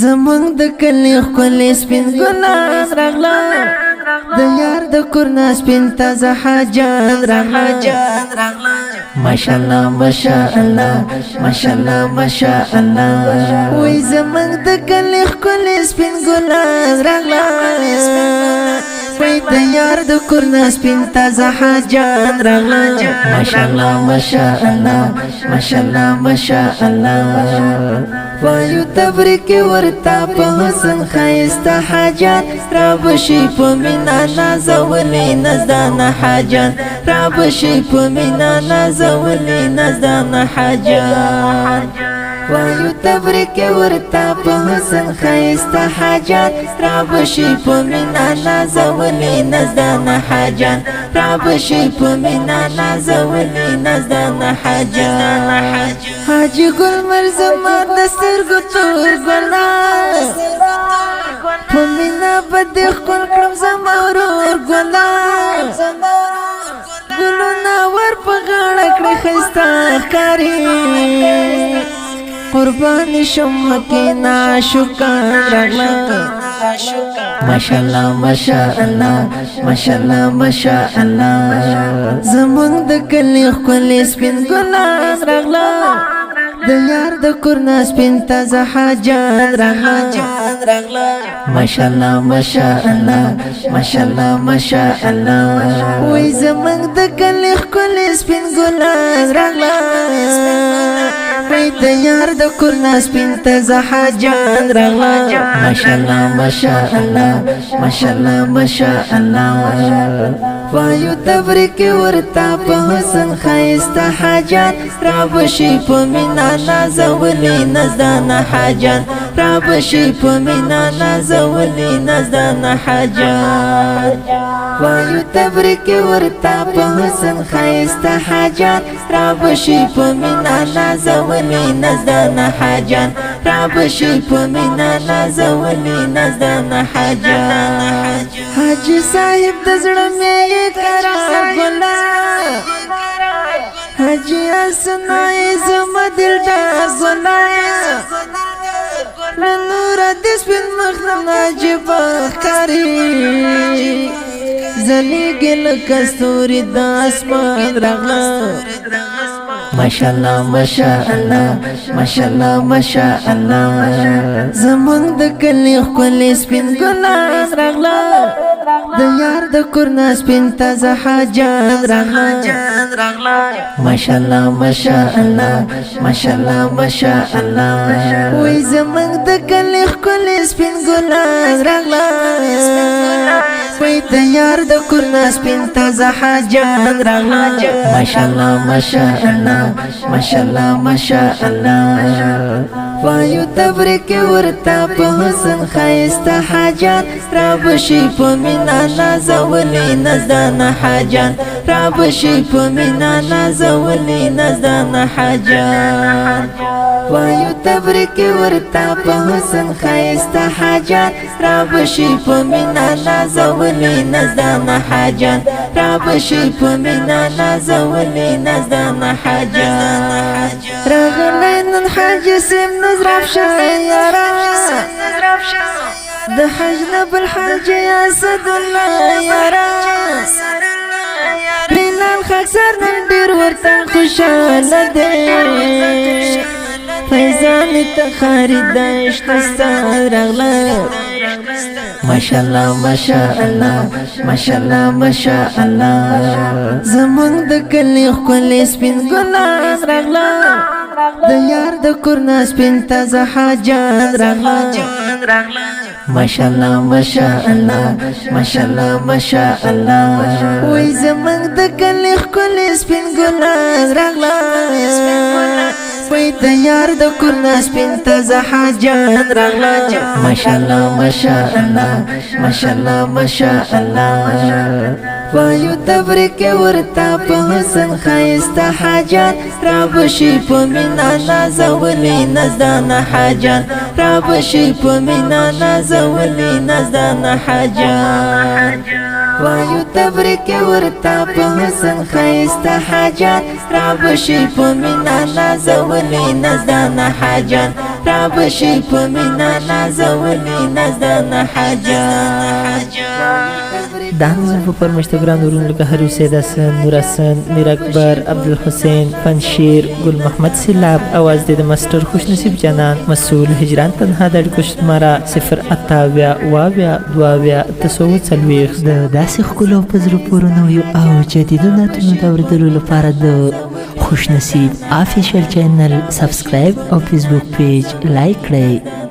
زمونږ د کلی ښکلی سپین ګلان راغله د یار د کور نه سپین تازه حاجان راغله ماشاءالله ماشاءالله ماشاءالله ماشاءالله وای زمونږ د کلی ښکلی سپین ګلان راغله وای د یار د کور نه سپین تازه حاجان راغله ماشاءالله ماشاءالله ماشاءالله ماشاءالله وایو تبریک ورتا په حسن خایسته حاجات را بشي په مینا نازولې نزدانه حاجات را بشي په مینا نازولې نزدانه حاجات وایو تبریک ورتا په حسن خایسته حاجات را بشي په مینا نازولې نزدانه حاجات را بشي په مینا نازولې نزدانه حاجات حاجی گل مرزما دسترگو تور گلا پمینا بدی خون کلم زمارور گلا گلو ناور پا غاڑکڑی خستا کاری قربان شمکی ناشکان رغلا ماشاءالله ماشاءالله ماشاءالله ماشاءالله زمونږ د کلی ښکلی سپین ګلان راغله د یار د کور نه سپین تازه حاجان راغله ماشاءالله ماشاءالله ماشاءالله ماشاءالله وای زمونږ د کلی ښکلی سپین ګلان راغله وای د یار د کور نه سپین تازه حاجان راغله ماشاءالله ماشاءالله ماشاءالله ماشاءالله وایو تبریک ورتا په حسن خایسته حاجات را بشي په مینا نازولې نزدانه حاجات را بشي په مینا نازولې نزدانه حاجات وایو تبریک ورتا په حسن خایسته حاجات را بشي په مینا نازولې نزدانه حاجات را بشي په مینا نازولې نزدانه حاجات حاجی صاحب د زړه مې کرا ګلا حاجی اسنای زما دل دا ګلا نور د سپین مخنم ناجب کاری زلیګل کستوري د اسمان راغلا ماشاءالله ماشاءالله ماشاءالله ماشاءالله زمونږ د کلی ښکلی سپین ګلان راغله د یار د کور نه سپین تازه حاجان راغله ماشاءالله ماشاءالله ماشاءالله ماشاءالله وای زمونږ د کلی ښکلی سپین ګلان راغله وای د یار د کور نه سپین تازه حاجان راغله ماشاءالله ماشاءالله ماشاءالله ماشاءالله وایو تبریک ورتا په حسن خایسته حاجات را بشي په مینا نازولې نزدانه حاجات را بشي په مینا نازولې نزدانه حاجات وایو تبریک ورتا په حسن خایسته حاجات را بشي په مینا نازولې نزدانه حاجات را بشي په مینا نازولې نزدانه حاجات راغلی نن حاجی سیم نظرف شایرا د حج نبل حاجی اسد الله یارا بلال خاکسر نن ډیر ورته خوشاله دی فیضان ته خارید اشتستا راغله ماشاءالله ماشاءالله ماشاءالله ماشاءالله زمونږ د کلی ښکلی سپین ګلان راغله د یار د کور نه سپین تازه حاجان راغله ماشاءالله ماشاءالله ماشاءالله ماشاءالله وای زمونږ د کلی ښکلی سپین ګلان راغله وای د یار د کور نه سپین تازه حاجان راغله ماشاءالله ماشاءالله ماشاءالله ماشاءالله وایو تبریک ورتا په حسن خایسته حاجات را بشي په مینا نازولې نزدانه حاجات را بشي په مینا نازولې نزدانه حاجات وایو تبریک ورتا په حسن خایسته حاجات را بشي په مینا نازولې نزدانه حاجات را بشي په مینا نازولي نزدان حاجات دا نظم په پرمشتګران ورونو لکه هری سید حسن، نور حسن، میر اکبر، عبدالحسین، پنشیر، گل محمد سیلاب. اواز د مستر خوش نصیب جانان. مسئول هجران تنها د اړیکو شماره 028 واویا دواویا تسعود څلوېښت. د داسې ښکلو په زړه پورې نویو او جدیدو نعتونو د اورېدلو لپاره د خوش نصیب آفیشل چینل سبسکرایب او فیسبوک پیج لایک کړئ.